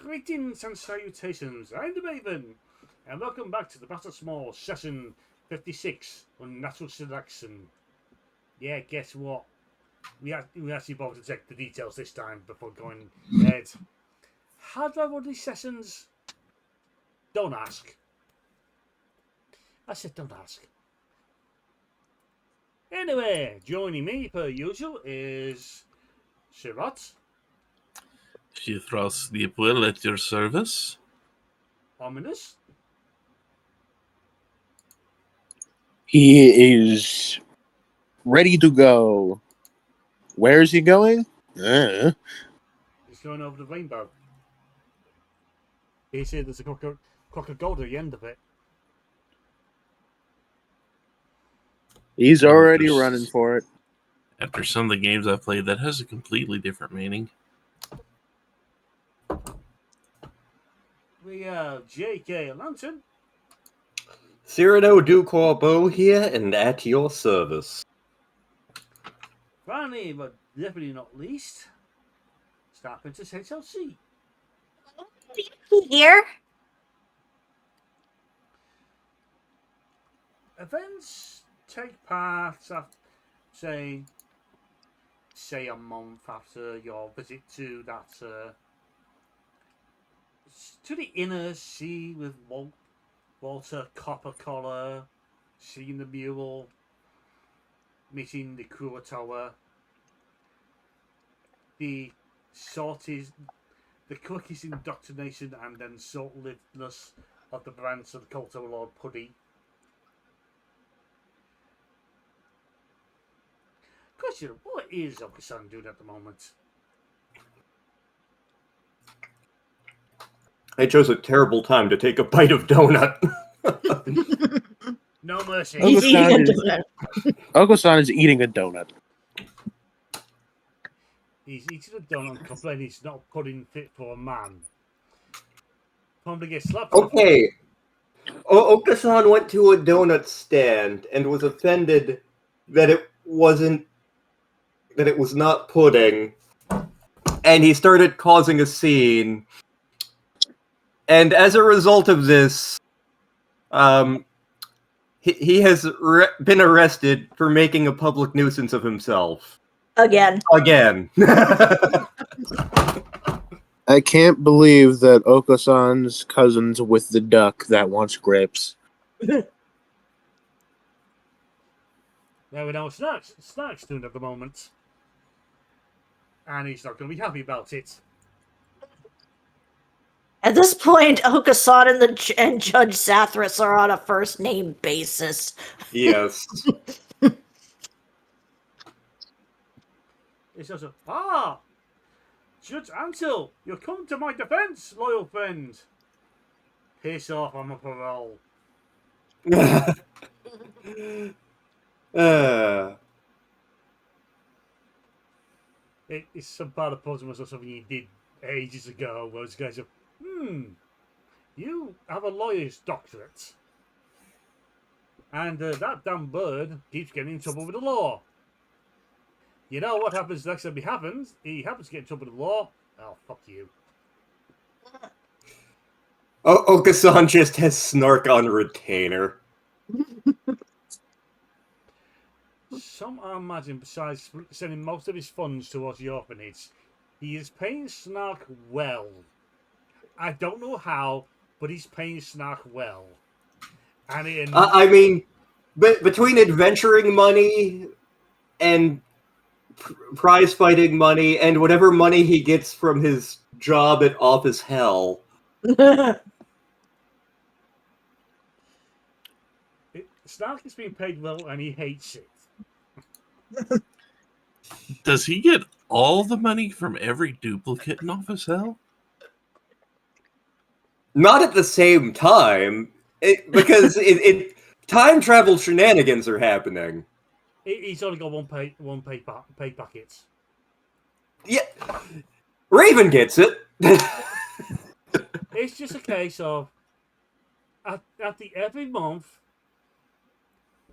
Greetings and salutations, I'm the Maven, and welcome back to the Battle Small Session 56 Unnatural Selection. Yeah, guess what? We actually bothered to check the details this time before going ahead. How do I run these sessions? Don't ask. I said don't ask. Anyway, joining me per usual is Sherrod. She thrusts the will at your service. Ominous. He is ready to go. Where is he going? He's going over the rainbow. He said there's a clock of gold at the end of it. He's already running for it. After some of the games I've played, that has a completely different meaning. We have JKLantern. Cyrano du Corbeau here and at your service. Finally, but definitely not least, StarprincessHLC. Here? Events take part after, say a month after your visit to that to the inner sea with Walter Coppercollar, seeing the mural, meeting the Kurotower. The quickest indoctrination and then short-livedness of the branch of the cult of Lord Puddy. Question, what is Oka-san doing at the moment? I chose a terrible time to take a bite of donut. No mercy. He's eating a donut. Oka-san is eating a donut. He's eating a donut, complaining it's not pudding fit for a man. Probably get slapped. Okay. Oka-san went to a donut stand and was offended that it was not pudding, and he started causing a scene. And as a result of this, he has been arrested for making a public nuisance of himself. Again. I can't believe that Oka-san's cousin's with the duck that wants grapes. There we know Snacks doing at the moment. And he's not going to be happy about it. At this point, Oka-san and Judge Sathras are on a first-name basis. Yes. It's also, Judge Ansel, you're coming to my defense, loyal friend. Piss off, I'm a parole. It's some part of puzzle or something you did ages ago where those guys are, you have a lawyer's doctorate. And that damn bird keeps getting in trouble with the law. You know what happens next time he happens to get in trouble with the law? Oh, fuck you. Oka-san just has snark on retainer. Some I imagine, besides sending most of his funds towards the orphanage, he is paying Snark well. I don't know how, but he's paying Snark well. And I mean, between adventuring money and prize fighting money and whatever money he gets from his job at Office Hell. Snark is being paid well and he hates it. Does he get all the money from every duplicate in Office Hell? Not at the same time, because time travel shenanigans are happening. He's only got one pay packet. Yeah, Raven gets it. It's just a case of every month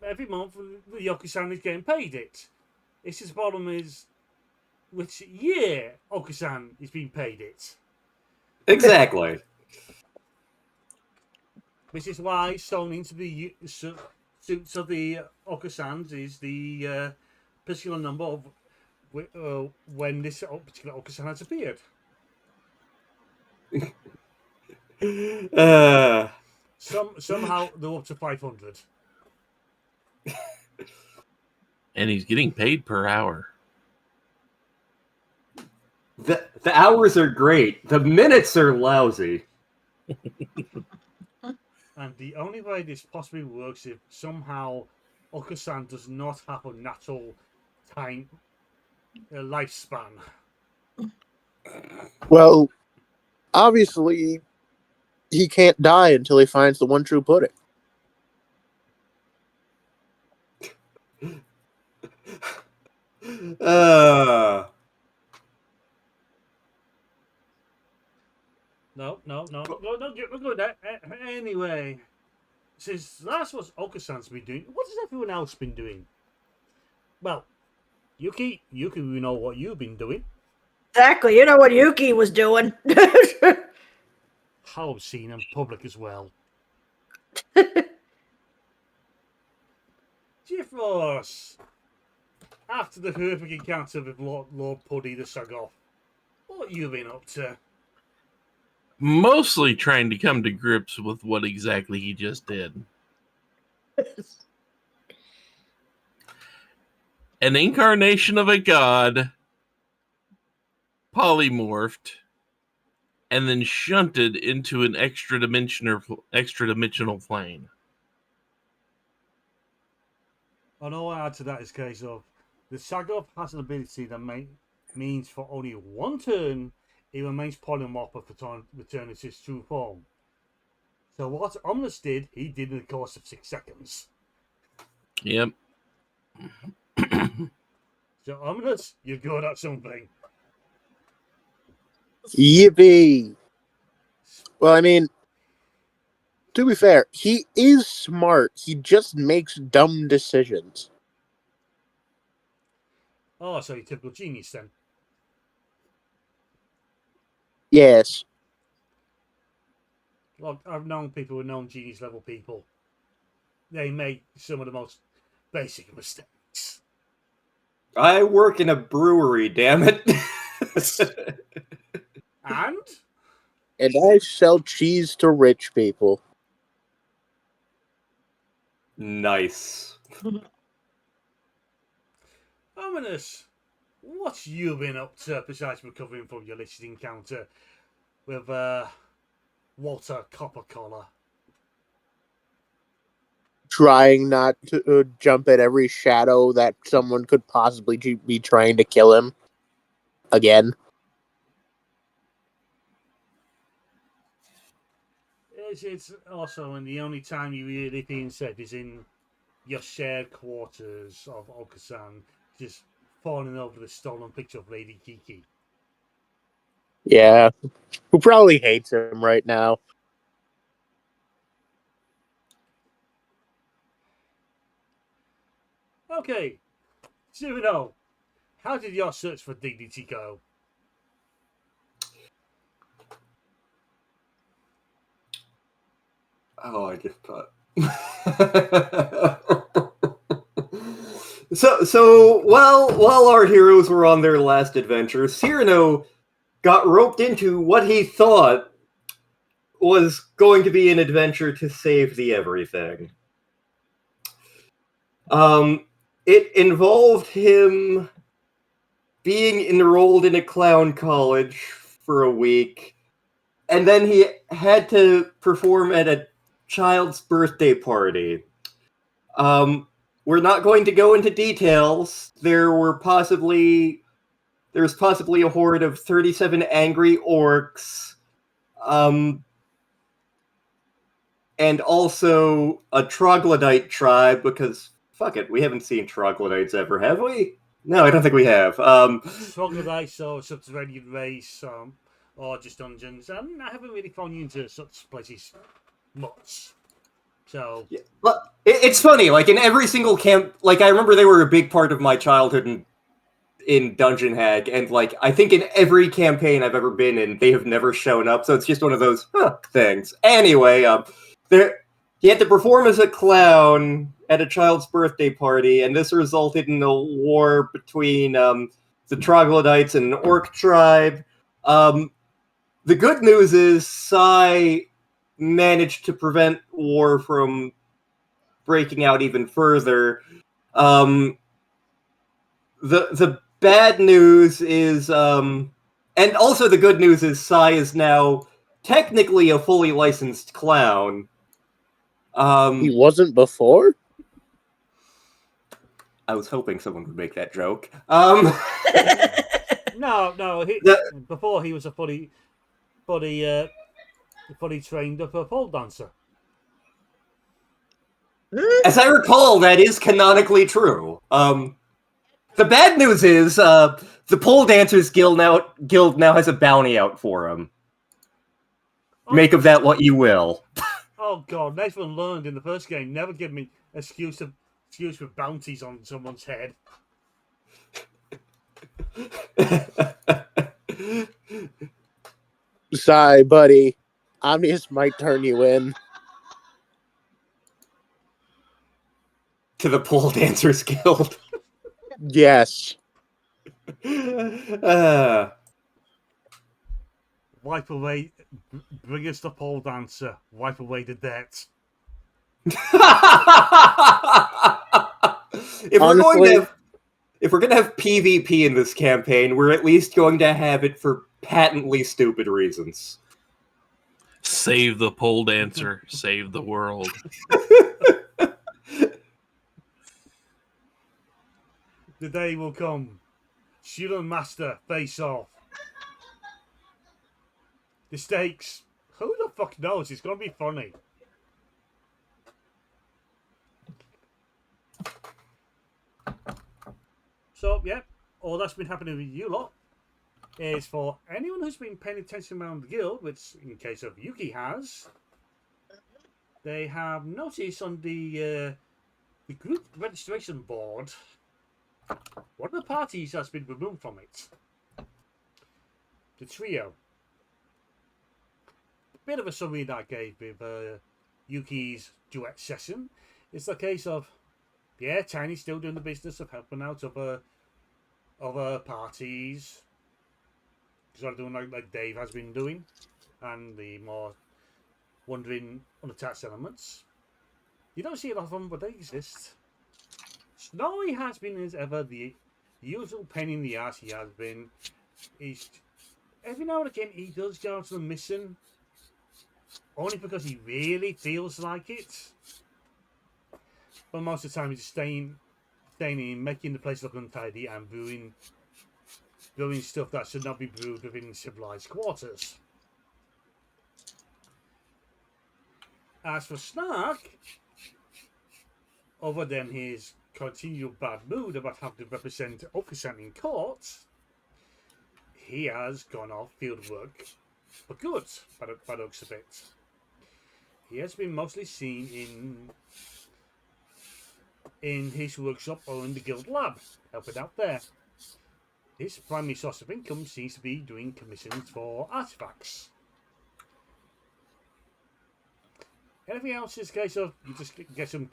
the Oka-san is getting paid it. It's just the problem is which year Oka-san is being paid it. Exactly. Which is why sewn into the suits of the Okusans is the particular number of when this particular Okusan has appeared. Somehow they're up to 500. And he's getting paid per hour. The hours are great. The minutes are lousy. And the only way this possibly works if somehow Okusan does not have a natural time lifespan. Well, obviously, he can't die until he finds the one true pudding. No, go there. Anyway, since that's what Okusan's been doing, what has everyone else been doing? Well, Yuki, we know what you've been doing. Exactly. You know what Yuki was doing. How obscene in public as well. GeForce, after the horrific encounter with Lord Puddy the Sagoth, what have you been up to? Mostly trying to come to grips with what exactly he just did. An incarnation of a god polymorphed and then shunted into an extra dimensional plane. And all I add to that is a case of the Sagoth has an ability that means for only one turn it remains polymorph for time returning to its true form. So what Omnus did, he did in the course of 6 seconds. Yep. So Omnus, you're good at something. Yippee! Well, I mean, to be fair, he is smart. He just makes dumb decisions. Oh, so you're typical genius then. Yes. Well, I've known people who are known genius level people. They make some of the most basic mistakes. I work in a brewery, damn it. And? And I sell cheese to rich people. Nice. Ominous, what you been up to besides recovering from your latest encounter with Walter Coppercollar? Trying not to jump at every shadow that someone could possibly be trying to kill him. Again. It's also, and the only time you really being said is in your shared quarters of Okusan, just falling over the stolen picture of Lady Kiki. Yeah. Who probably hates him right now. Okay, Cyrano, how did your search for dignity go? Oh, I just thought. So while our heroes were on their last adventure, Cyrano got roped into what he thought was going to be an adventure to save the everything. It involved him being enrolled in a clown college for a week, and then he had to perform at a child's birthday party. We're not going to go into details. There was possibly a horde of 37 angry orcs, and also a troglodyte tribe, because fuck it, we haven't seen troglodytes ever, have we? No, I don't think we have. Troglodytes or subterranean race, or just dungeons. I haven't really found you into such places much. So, yeah, but it's funny. Like in every single camp, like I remember they were a big part of my childhood in Dungeon Hack, and like I think in every campaign I've ever been in, they have never shown up. So it's just one of those things. Anyway, he had to perform as a clown at a child's birthday party, and this resulted in a war between the troglodytes and an orc tribe. The good news is Sai managed to prevent war from breaking out even further. The bad news is, and also the good news is Sai is now technically a fully licensed clown. He wasn't before? I was hoping someone would make that joke. No. Before he was a fully trained up a pole dancer. As I recall, that is canonically true. The bad news is the Pole Dancers Guild now has a bounty out for him. Make of that what you will. Oh god, Nathan learned in the first game, never give me excuse for bounties on someone's head. Sigh, buddy. Omnius might turn you in. To the Pole Dancers Guild. Yes. Wipe away, bring us the pole dancer. Wipe away the debt. If we're gonna have PvP in this campaign, we're at least going to have it for patently stupid reasons. Save the pole dancer, save the world. The day will come. Student Master, face off. The stakes. Who the fuck knows? It's gonna be funny. So, yeah, all that's been happening with you lot is for anyone who's been paying attention around the guild, which in case of Yuki has, they have noticed on the group registration board, one of the parties has been removed from it. The trio. Bit of a summary that I gave with Yuki's duet session. It's a case of, yeah, Tiny's still doing the business of helping out other parties. Sort of doing like Dave has been doing, and the more wandering, unattached elements. You don't see a lot of them, but they exist. Snowy has been, as ever, the usual pain in the ass he has been. He's, every now and again, he does go to the mission, only because he really feels like it. But most of the time, he's just staying in, making the place look untidy, and brewing stuff that should not be brewed within civilized quarters. As for Snark, other than his continual bad mood about having to represent Okasan in court, he has gone off field work for good, by the looks of it. He has been mostly seen in his workshop or in the guild lab, helping out there. His primary source of income seems to be doing commissions for artifacts. Anything else is a case of you just get some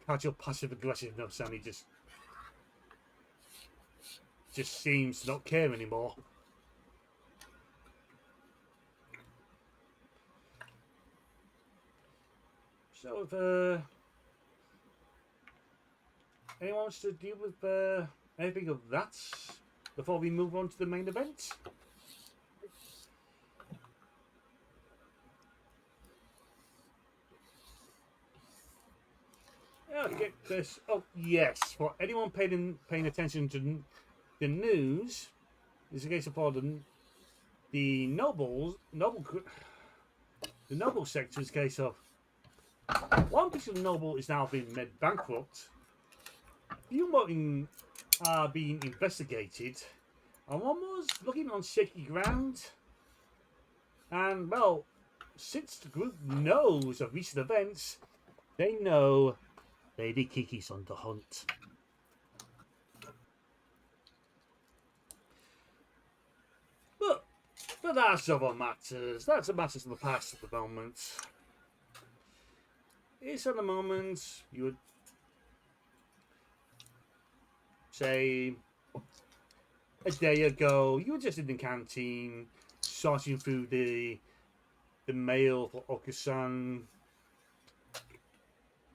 casual passive aggressiveness, and he just seems to not care anymore. So if anyone wants to deal with anything of that before we move on to the main event? Okay, this. Oh yes, for anyone paying attention to the news, it's a case of the noble sector is a case of one particular noble is now being made bankrupt. Few more are being investigated, and one was looking on shaky ground. And well, since the group knows of recent events, they know Lady Kiki's on the hunt. But that's other matters. That's a matters of the past at the moment. It's at the moment you would say a day ago you were just in the canteen sorting through the mail for Okusan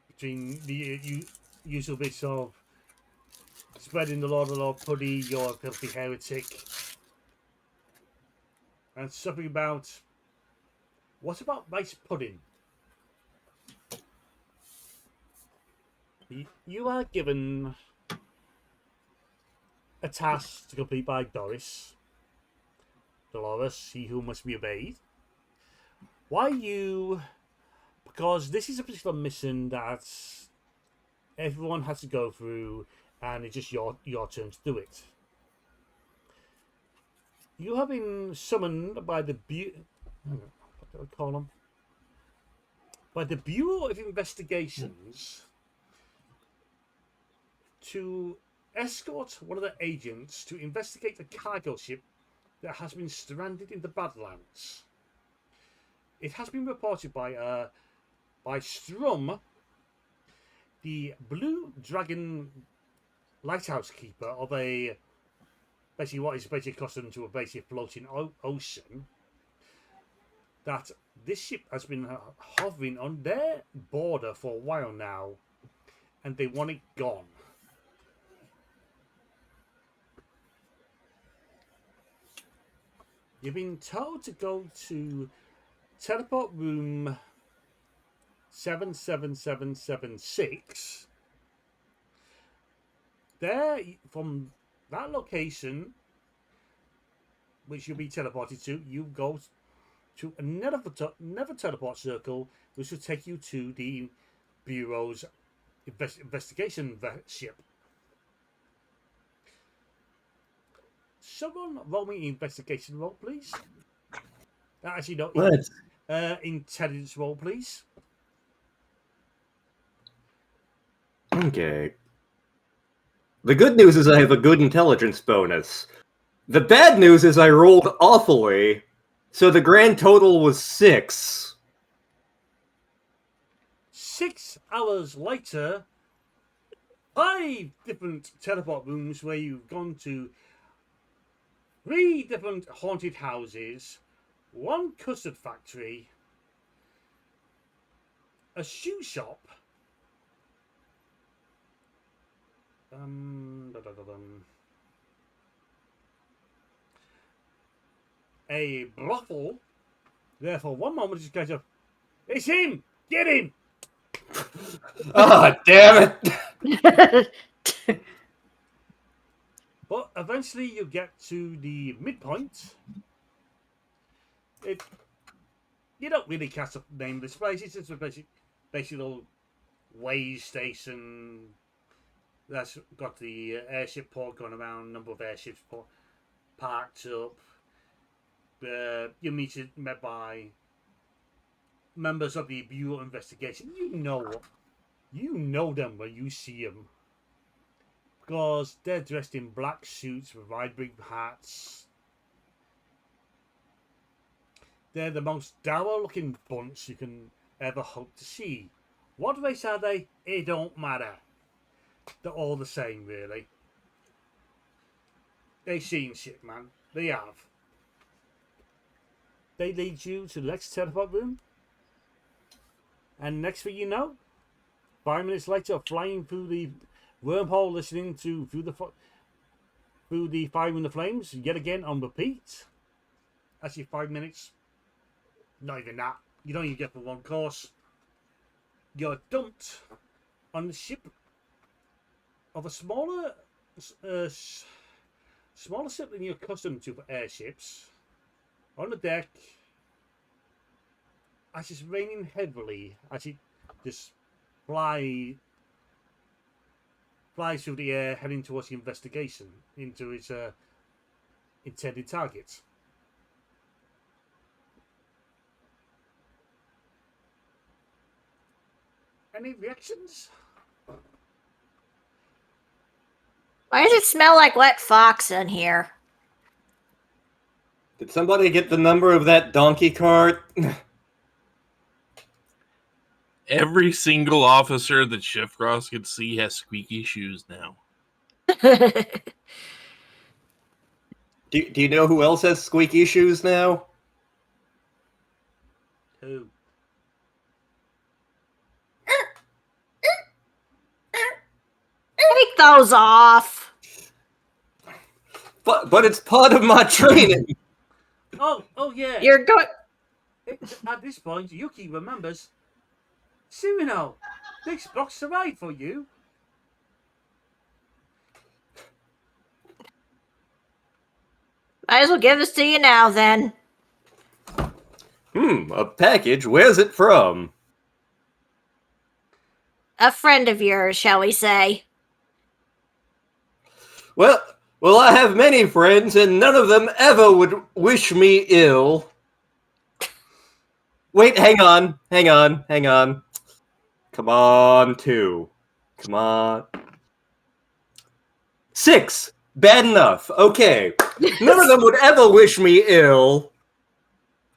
between the usual bits of spreading the Lord of the Lord putty, you're a filthy heretic, and something about what about rice pudding? You are given a task to complete by Dolores, he who must be obeyed. Why you? Because this is a particular mission that everyone has to go through, and it's just your turn to do it. You have been summoned by the what do I call them? By the Bureau of Investigations to escort one of the agents to investigate a cargo ship that has been stranded in the Badlands. It has been reported by Strum, the Blue Dragon lighthouse keeper of a basically what is basically accustomed to a basically floating ocean, that this ship has been hovering on their border for a while now, and they want it gone. You've been told to go to teleport room 77776. There, from that location, which you'll be teleported to, you go to another teleport circle, which will take you to the Bureau's investigation ship. Someone roll me an investigation roll, please. Actually, no. Let's. Intelligence roll, please. Okay. The good news is I have a good intelligence bonus. The bad news is I rolled awfully, so the grand total was 6. 6 hours later, 5 different teleport rooms where you've gone to 3 different haunted houses, 1 custard factory, a shoe shop, a brothel. Therefore, one moment just goes up, it's him! Get him! Ah, damn it! But eventually you get to the midpoint. You don't really catch up the name of this place. It's just a basic little way station that's got the airship port going around, number of airships parked up. You're met by members of the Bureau of Investigation. You know them when you see them, because they're dressed in black suits with wide big hats. They're the most dour looking bunch you can ever hope to see. What race are they? It don't matter. They're all the same, really. They've seen shit, man. They have. They lead you to the next teleport room, and next thing you know, 5 minutes later, flying through the wormhole, listening to through the Fire in the Flames yet again on repeat. Actually, 5 minutes. Not even that. You don't even get for one course. You're dumped on the ship of a smaller ship than you're accustomed to for airships. On the deck, as it's raining heavily, as it just flies through the air, heading towards the investigation into its intended target. Any reactions? Why does it smell like wet fox in here? Did somebody get the number of that donkey cart? Every single officer that Shifcross could see has squeaky shoes now. Do you know who else has squeaky shoes now? Who? Take those off. But it's part of my training. Oh yeah. You're going. At this point, Yuki remembers. Suino, this box arrived for you. Might as well give this to you now, then. A package. Where's it from? A friend of yours, shall we say? Well, I have many friends, and none of them ever would wish me ill. Wait, hang on. Come on, 2. Come on. 6. Bad enough. Okay. None of them would ever wish me ill.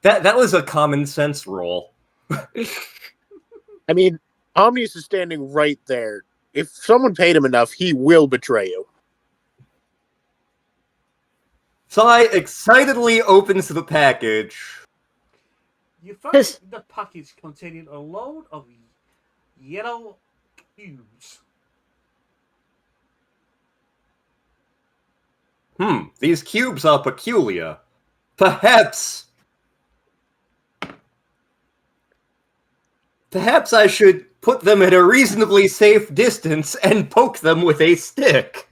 That was a common sense roll. I mean, Omnius is standing right there. If someone paid him enough, he will betray you. Sai excitedly opens the package. You find the package containing a load of yellow cubes. These cubes are peculiar. Perhaps I should put them at a reasonably safe distance and poke them with a stick.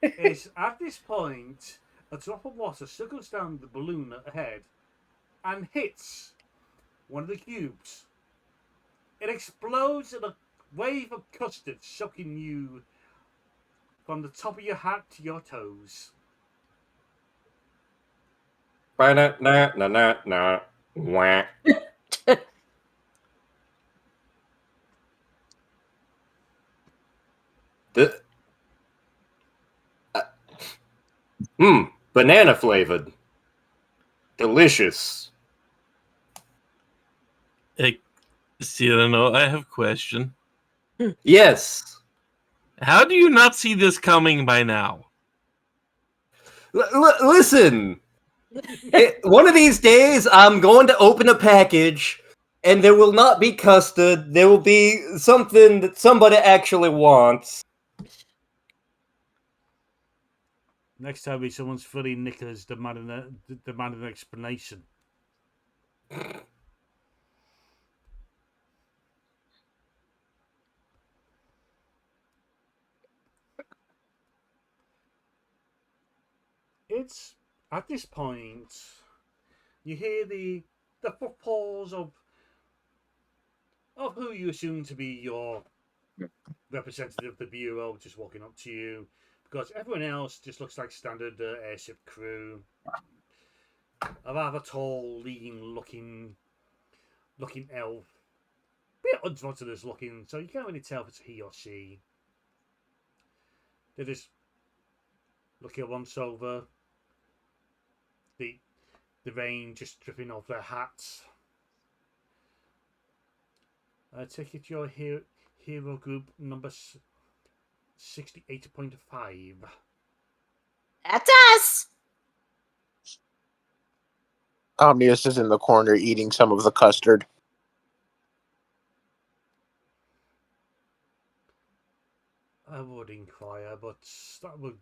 It's at this point, a drop of water circles down the balloon ahead and hits one of the cubes. It explodes in a wave of custard, shocking you from the top of your hat to your toes. Wah. Banana flavored. Delicious. Hey, Cyrano, I have a question. Yes. How do you not see this coming by now? Listen. One of these days, I'm going to open a package, and there will not be custard. There will be something that somebody actually wants. Next time, someone's fully knickers demanding an explanation. It's at this point you hear the footfalls of who you assume to be your representative of the bureau just walking up to you, because everyone else just looks like standard airship crew. A rather tall, lean-looking elf, a bit unfortunate looking, so you can't really tell if it's he or she. They're just looking once over. The rain just dripping off their hats. Take it your hero group number 68.5. That's us. Omnius is in the corner eating some of the custard. I would inquire, but that would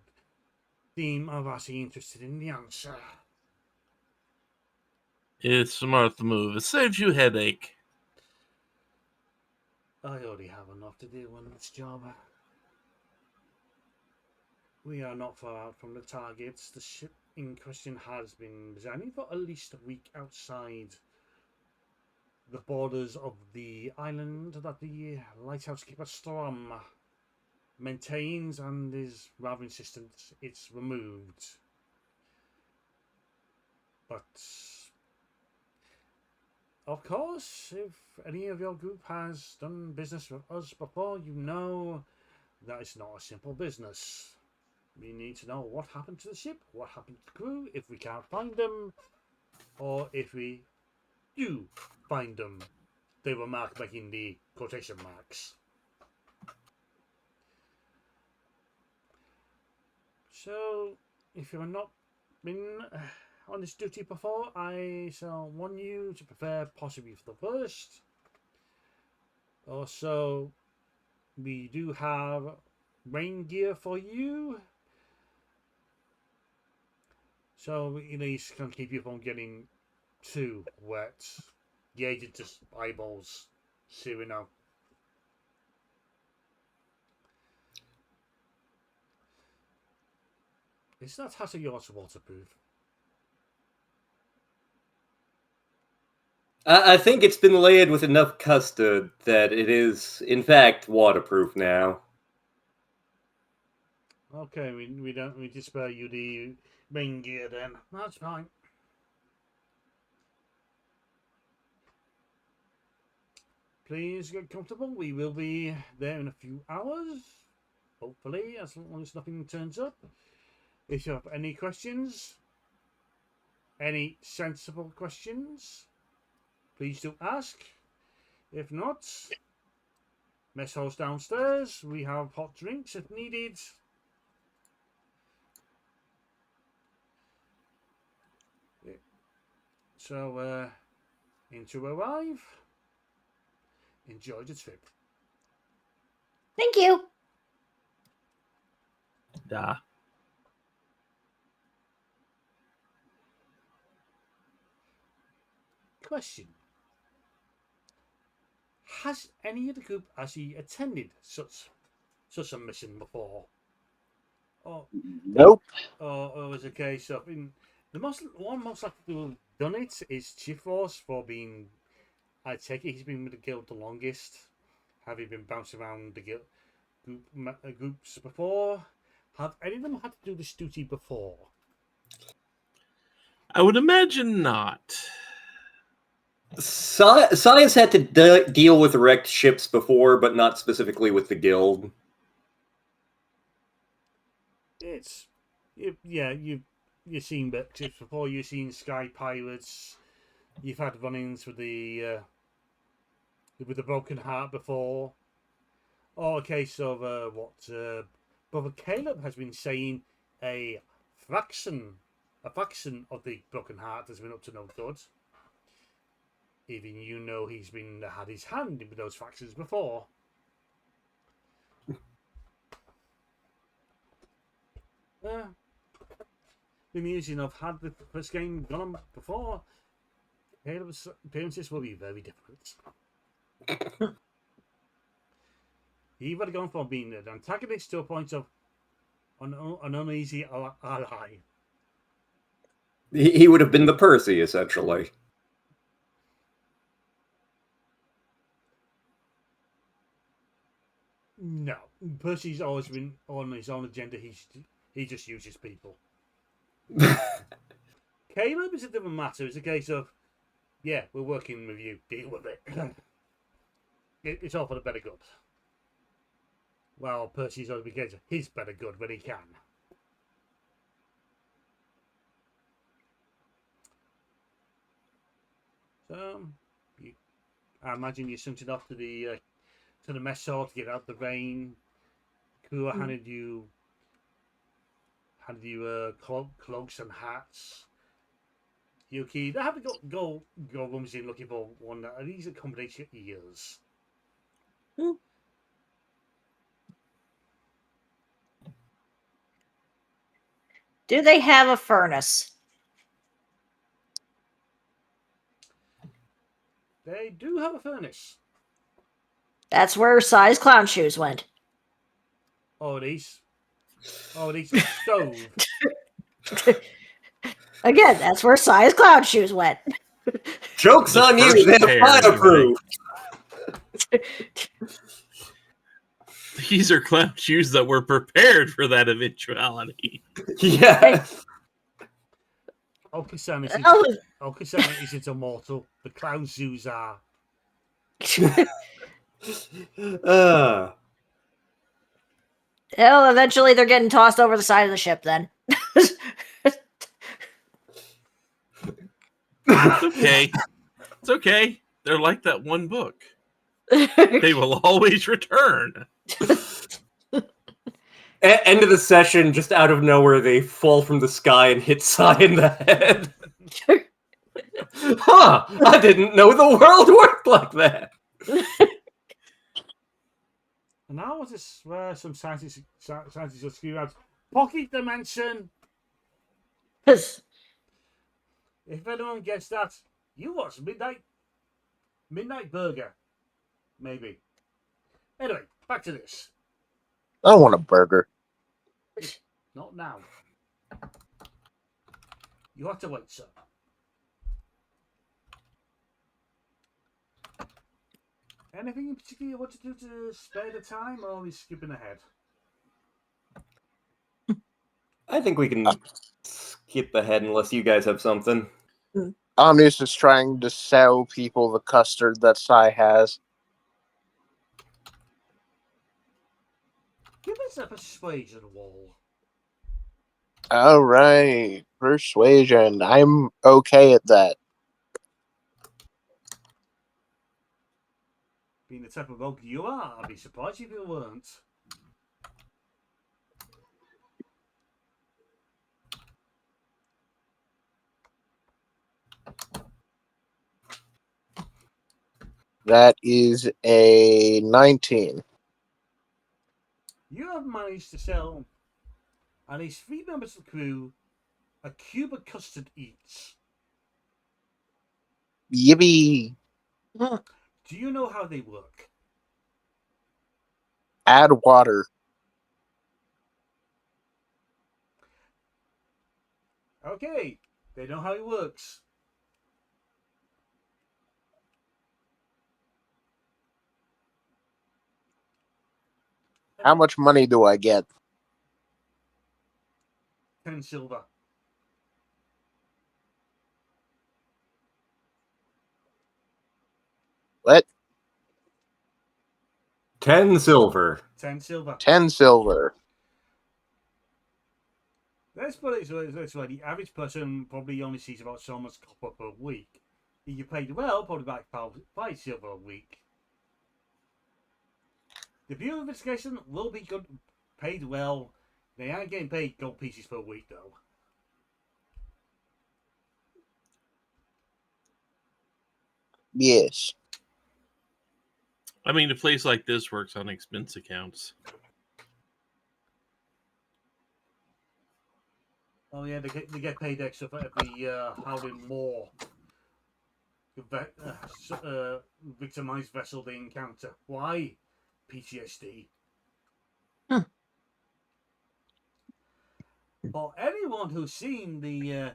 seem I'm actually interested in the answer. It's a smart move. It saves you headache. I already have enough to do on this job. We are not far out from the targets. The ship in question has been resigning for at least a week outside the borders of the island that the lighthouse keeper Storm maintains, and is rather insistent it's removed. But of course, if any of your group has done business with us before, you know that it's not a simple business. We need to know what happened to the ship, what happened to the crew, if we can't find them, or if we do find them. They were marked making the quotation marks. So, if you have not been on this duty before, I shall warn you to prepare possibly for the worst. Also, we do have rain gear for you. So, you know, you can keep you from getting too wet. The agent just eyeballs searing out. Is that hat of yours waterproof? I think it's been laid with enough custard that it is, in fact, waterproof now. Okay, we just spare you the rain gear then. That's fine. Please get comfortable. We will be there in a few hours. Hopefully, as long as nothing turns up. If you have any questions, any sensible questions, please do ask. If not, mess halls downstairs. We have hot drinks if needed. So, in to arrive. Enjoy the trip. Thank you. Da. Question. Has any of the group actually attended such a mission before? Or Nope. was a case of the most likely to have done it is Chief Force for being. I take it he's been with the guild the longest. Having been bounced around the guild groups before. Have any of them had to do this duty before? I would imagine not. Science had to deal with wrecked ships before, but not specifically with the guild. It's you've seen ships before. You've seen Sky Pirates. You've had run-ins with the Broken Heart before. Or a case of what Brother Caleb has been saying, a faction of the Broken Heart has been up to no good. Even you know he's had his hand in with those factions before. Been using I've had the first game gone on before. Caleb's appearances will be very different. He would have gone from being an antagonist to a point of an uneasy ally. He would have been the Percy, essentially. No, Percy's always been on his own agenda. He just uses people. Caleb is a different matter. It's a case of, yeah, we're working with you. Deal with it. It's all for the better good. Well, Percy's always been a case of his better good when he can. So, I imagine you're sunting off to the mess hall to get out the rain. Kua handed you cloaks and hats. Yuki, they have to go rooms in looking for one that these accommodate your ears. Do they have a furnace? They do have a furnace. That's where size clown shoes went. Oh, these stove. Again, that's where size clown shoes went. Joke's on you, they're fireproof! These are clown shoes that were prepared for that eventuality. Yeah. Okasan isn't immortal. The clown shoes are. Hell, eventually they're getting tossed over the side of the ship then. It's okay. It's okay. They're like that one book. They will always return. End of the session, just out of nowhere, they fall from the sky and hit Sai in the head. Huh! I didn't know the world worked like that. And now was this where some scientists just scream out, "Pocket dimension!" If anyone gets that, you watch Midnight Burger, maybe. Anyway, back to this. I don't want a burger. Not now. You have to wait, sir. Anything in particular you want to do to spare the time, or are we skipping ahead? I think we can skip ahead unless you guys have something. Omnius is trying to sell people the custard that Sai has. Give us a persuasion wall. All right, persuasion. I'm okay at that. Being the type of rogue you are, I'd be surprised if you weren't. That is a 19. You have managed to sell at least 3 members of the crew a cube of custard each. Yippee! Do you know how they work? Add water. Okay, they know how it works. How much money do I get? 10 silver. What? 10 silver. 10 silver. 10 silver. Let's put it this way: the average person probably only sees about so much copper per week. If you paid well, probably about 5 silver a week. The Bureau of Investigation will be good, paid well. They aren't getting paid gold pieces per week, though. Yes. I mean, a place like this works on expense accounts. Oh yeah, they get paid extra for every howling more victimized vessel they encounter. Why? PTSD. For anyone who's seen the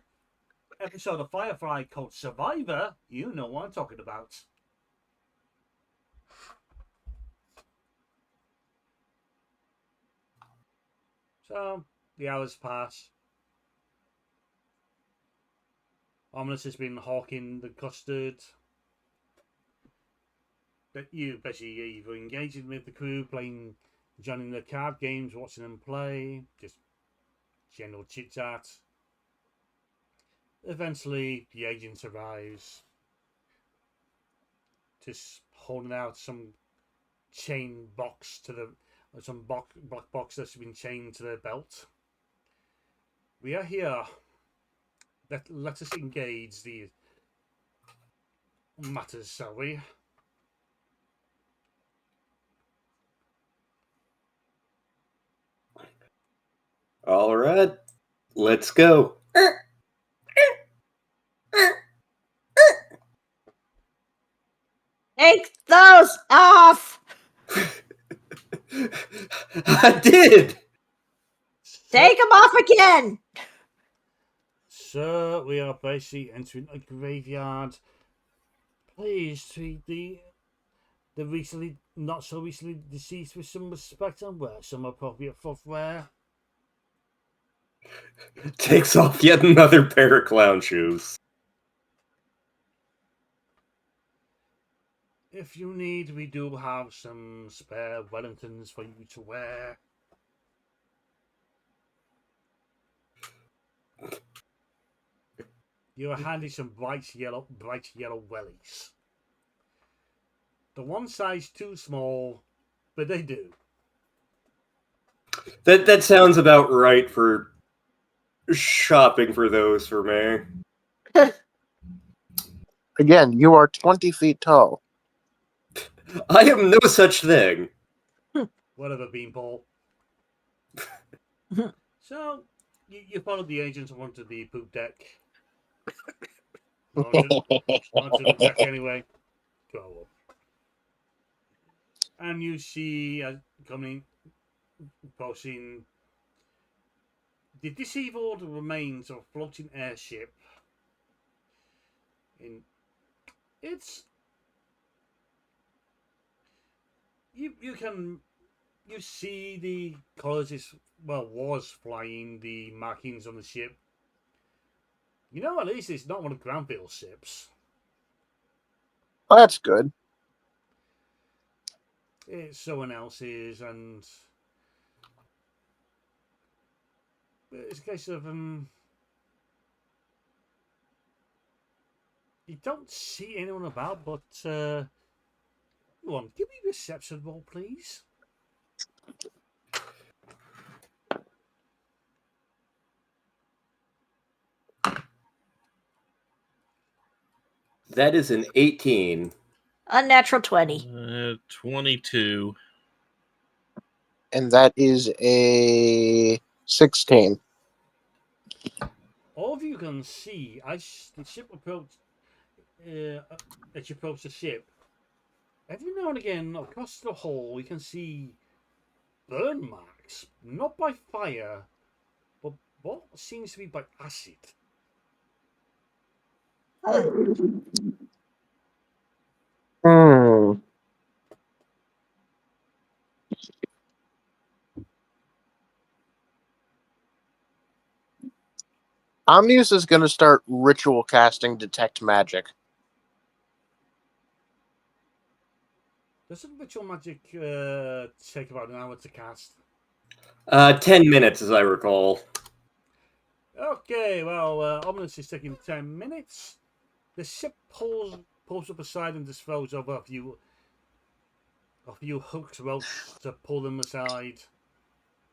episode of Firefly called Survivor, you know what I'm talking about. So, the hours pass. Ominous has been hawking the custard. But you basically either engaging with the crew, joining the card games, watching them play, just general chit chat. Eventually, the agent arrives, just holding out some chain box to some black box that's been chained to their belt. We are here. Let us engage the matters, shall we? All right, let's go. Take those off! I did! Take them off again! Sir, we are basically entering a graveyard. Please treat the not so recently deceased with some respect and wear some appropriate footwear. Takes off yet another pair of clown shoes. If you need, we do have some spare Wellingtons for you to wear. You're handed some bright yellow wellies. The one size too small, but they do. That sounds about right for shopping for those for me. Again, you are 20 feet tall. I am no such thing. Whatever, Beanpole. So, you followed the agents onto the poop deck. onto the deck anyway. Go up. And you see coming, posting the disabled remains of a floating airship. You see the colours was flying the markings on the ship. You know, at least it's not one of Granville's ships. Well, that's good. It's someone else's, and it's a case of you don't see anyone about, but go on, give me a reception roll, please. That is an 18. Unnatural 20. 22. And that is a 16. All of you can see as the ship approached, as you approach the ship, every now and again across the hull you can see burn marks, not by fire, but what seems to be by acid. Hmm. Omnius is going to start ritual casting Detect Magic. Doesn't ritual magic take about an hour to cast? 10 minutes, as I recall. Okay, well, Ominous is taking 10 minutes. The ship pulls up aside and disposes of a few hooked ropes to pull them aside.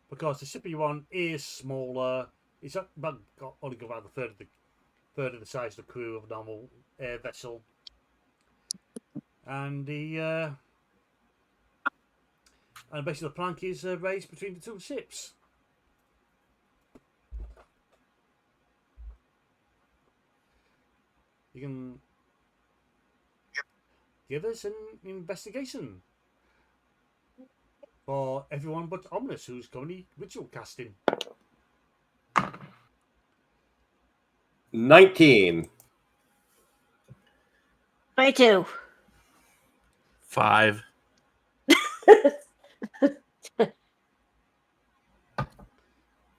Because the ship you're on is smaller. It's only got about a third of the size of the crew of a normal air vessel. And basically the plank is raised between the two ships. You can give us an investigation for everyone but Ominous, who's currently ritual casting. 19. 22. 5.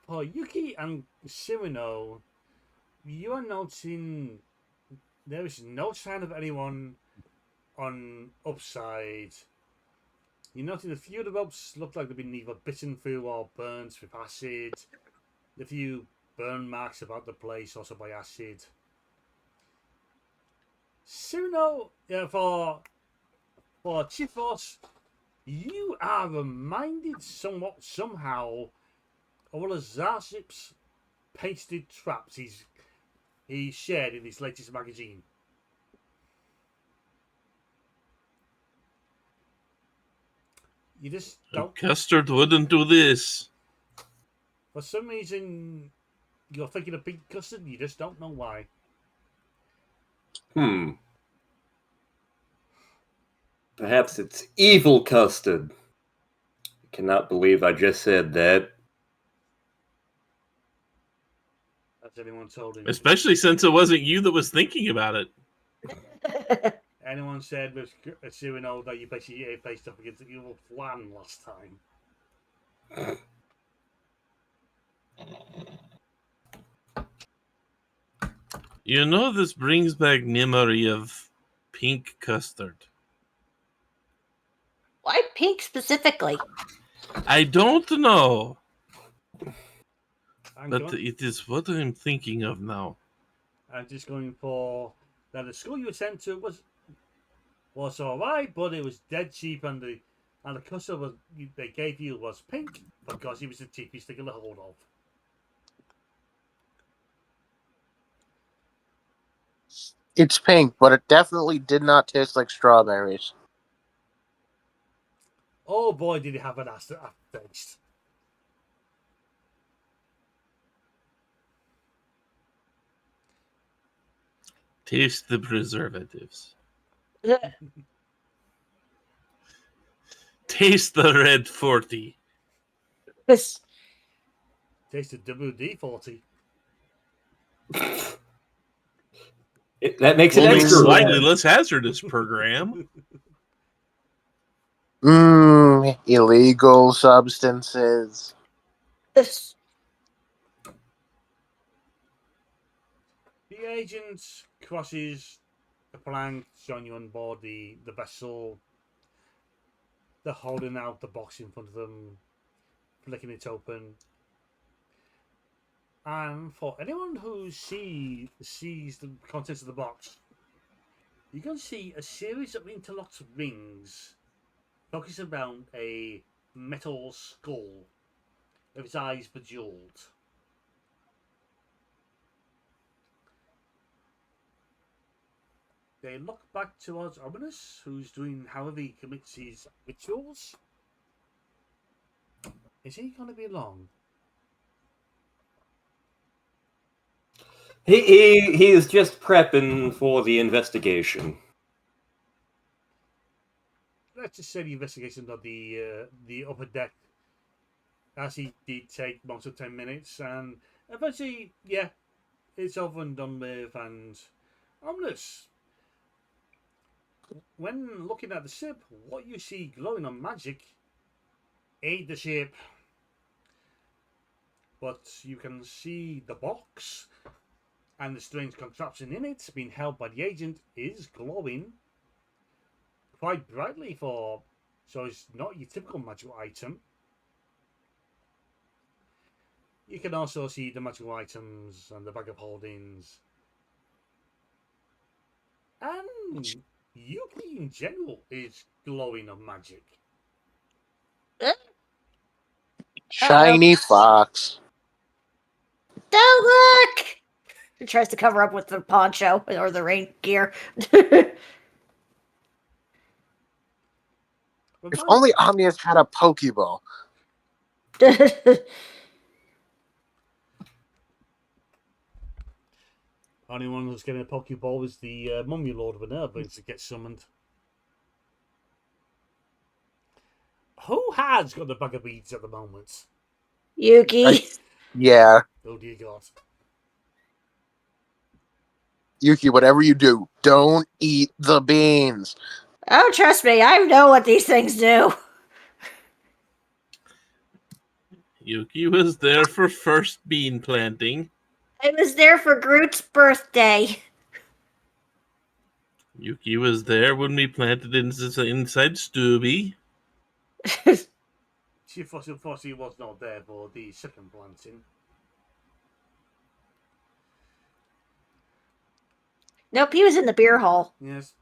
For Yuki and Shimino, you are noticing there is no sign of anyone on upside. You're noticing a few of the ropes look like they've been either bitten through or burnt with acid. A few burn marks about the place also by acid. Shimino, for Chifos, you are reminded somehow of one of Zarship's pasted traps he shared in his latest magazine. You just don't. Custard wouldn't do this. For some reason, you're thinking of pink custard. You just don't know why. Perhaps it's evil custard. I cannot believe I just said that. Has anyone told him? Especially since it wasn't you that was thinking about it. Anyone said with Cyrano that you basically faced up against the evil flan last time? You know, this brings back memory of pink custard. Why pink specifically? I don't know, I'm but going, it is what I'm thinking of now. and just going for that the school you were sent to was all right, but it was dead cheap, and the customer they gave you was pink because it was the cheapest to get a hold of. It's pink, but it definitely did not taste like strawberries. Oh boy, did it have an aftertaste. Taste the preservatives. Taste the red 40. This Tasted WD-40. That makes it Only extra slightly red. less hazardous per gram. Illegal substances. this The agent crosses the plank, showing you on board the vessel. They're holding out the box in front of them, flicking it open. And for anyone who sees the contents of the box, you can see a series of interlocked rings focused around a metal skull with its eyes bejeweled. They look back towards Ominous, who's doing however he commits his rituals. Is he going to be long? He is just prepping for the investigation. Let's just say the investigation of the upper deck, as he did take most of 10 minutes, and eventually, yeah, it's over and done with. And Ominous, when looking at the ship, what you see glowing on magic ain't the ship, but you can see the box and the strange contraption in it being held by the agent is glowing quite brightly so it's not your typical magical item. You can also see the magical items and the bag of holdings. And Yuki in general is glowing of magic. Shiny fox. don't look. He tries to cover up with the poncho or the rain gear. If only Omnius had a Pokeball. Only one who's getting a Pokeball is the Mummy Lord of Minerva to get summoned. Who has got the bag of beads at the moment? Yuki. Yeah. Oh dear God. Yuki, whatever you do, don't eat the beans. Oh, trust me, I know what these things do. Yuki was there for first bean planting. I was there for Groot's birthday. Yuki was there when we planted inside Stubby. She unfortunately was not there for the second planting. Nope, he was in the beer hall. Yes.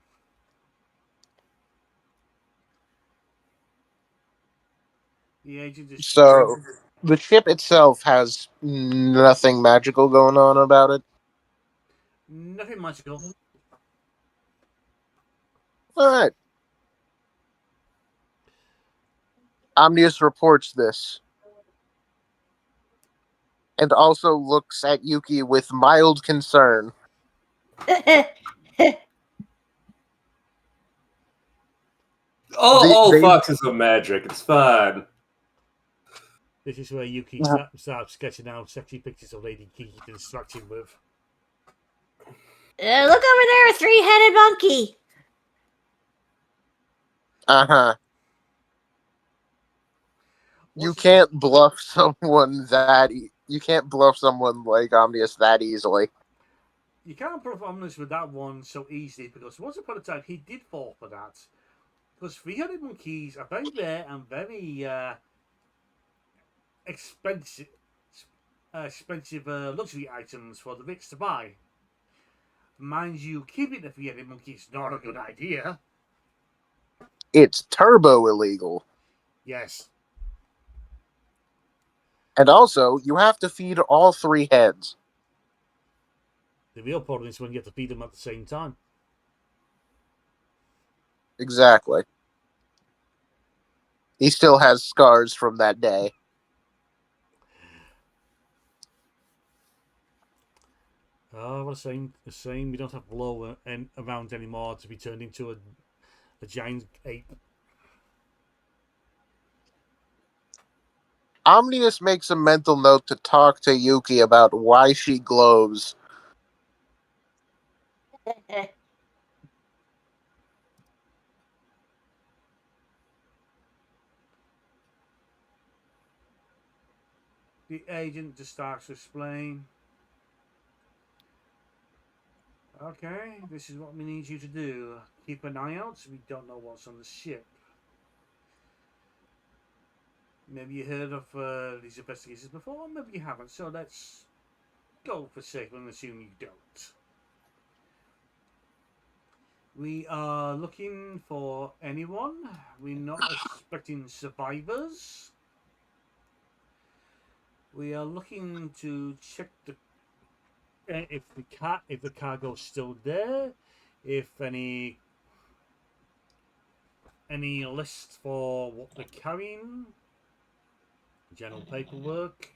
The agent is So, the ship itself has nothing magical going on about it. nothing magical. Alright. Omnius reports this. And also looks at Yuki with mild concern. All They- foxes are magic. It's fine. This is where Yuki Yeah. starts sketching out sexy pictures of Lady Kiki to distract him with. Look over there, a three-headed monkey. Uh-huh. You What's- can't bluff someone you can't bluff someone like Omnius that easily. You can't prove Omnis with that one so easily because once upon a time he did fall for that. Because three-headed monkeys are very rare and very expensive luxury items for the rich to buy. Mind you, keeping the fiery monkey is not a good idea. It's turbo illegal. Yes. And also, you have to feed all 3 heads. The real problem is when you have to feed them at the same time. Exactly. He still has scars from that day. Oh, what a shame. A shame we don't have Blow around anymore to be turned into a giant ape. Omnius makes a mental note to talk to Yuki about why she glows. The agent just starts to explain. Okay, this is what we need you to do. Keep an eye out. We don't know what's on the ship. Maybe you heard of these investigations before, maybe you haven't. So let's go for safe and assume you don't. We are looking for anyone. We're not expecting survivors. We are looking to check the if the cargo's still there, if any list for what they're carrying, general paperwork.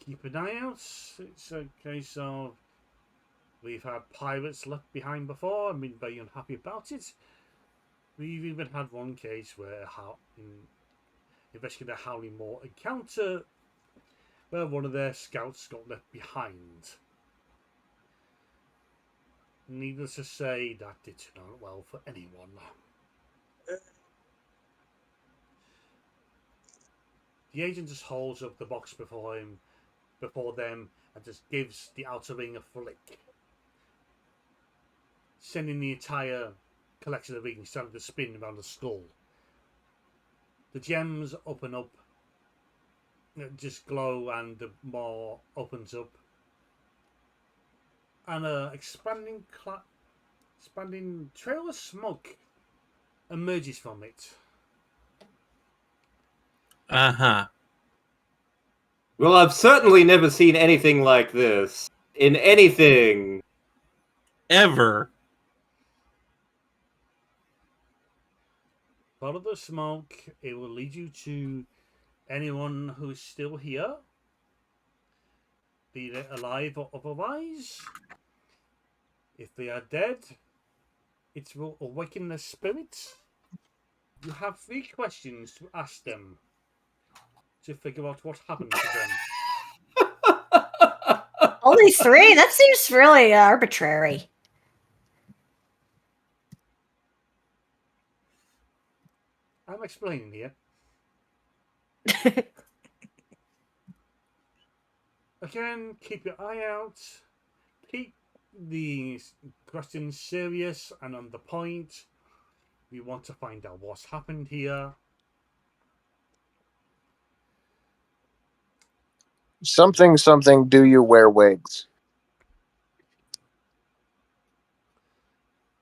Keep an eye out. It's a case of we've had pirates left behind before and been very unhappy about it. We've even had one case where investigating a Howling Moor encounter where one of their scouts got left behind. Needless to say, that did not well for anyone. The agent just holds up the box before them, and just gives the outer ring a flick, sending the entire collection of rings starting to spin around the skull. The gems open up, just glow, and the maw opens up, and an expanding trail of smoke emerges from it. Uh-huh. Well, I've certainly never seen anything like this. In anything. Ever. Follow the smoke. It will lead you to anyone who's still here, be they alive or otherwise. If they are dead, it will awaken their spirits. You have 3 questions to ask them to figure out what happened to them. Only 3? That seems really arbitrary. I'm explaining here. Again, keep your eye out. Keep the questions serious and on the point. We want to find out what's happened here. Something, do you wear wigs?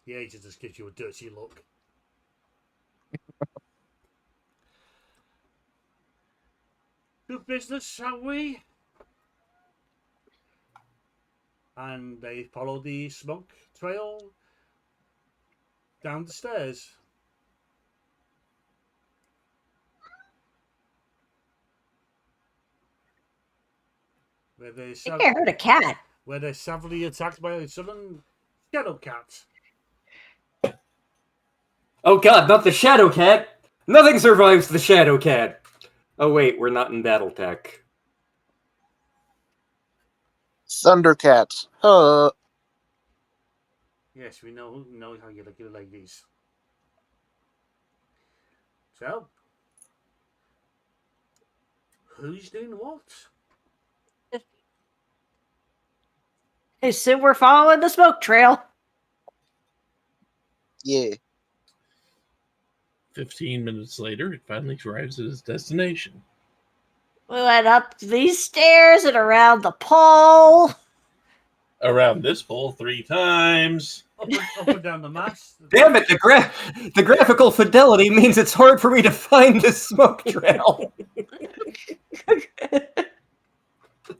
The agent just gives you a dirty look. Do business, shall we? And they follow the smoke trail down the stairs. Where they I think I heard a cat. where they're savagely attacked by a sudden shadow cat. Oh god, not the Shadow Cat! Nothing survives the Shadow Cat! Oh wait, we're not in Battletech. Thundercats. Yes, we know how you like your ladies. So, who's doing what? I assume we're following the smoke trail. Yeah. 15 minutes later, it finally arrives at its destination. We went up these stairs and around the pole. Around this pole 3 times. Up and down the mast. Damn it, the graphical fidelity means it's hard for me to find this smoke trail.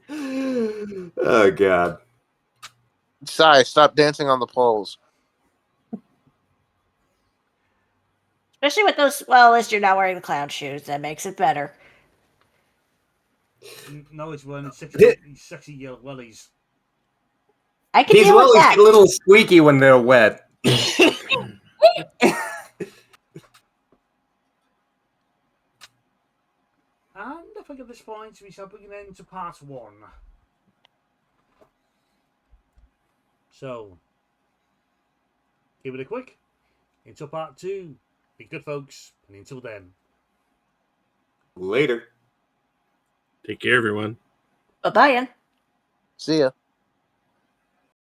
Oh, God. Sai, stop dancing on the poles. Especially with those, well, at least you're not wearing the clown shoes. That makes it better. No, it's wearing sexy yellow wellies. I can These deal with wellies that. get a little squeaky when they're wet. And I think at this point we shall bring an end to part 1. So, give it a quick. Until part 2. Be good, folks. And until then. Later. Take care, everyone. Bye-bye. See ya.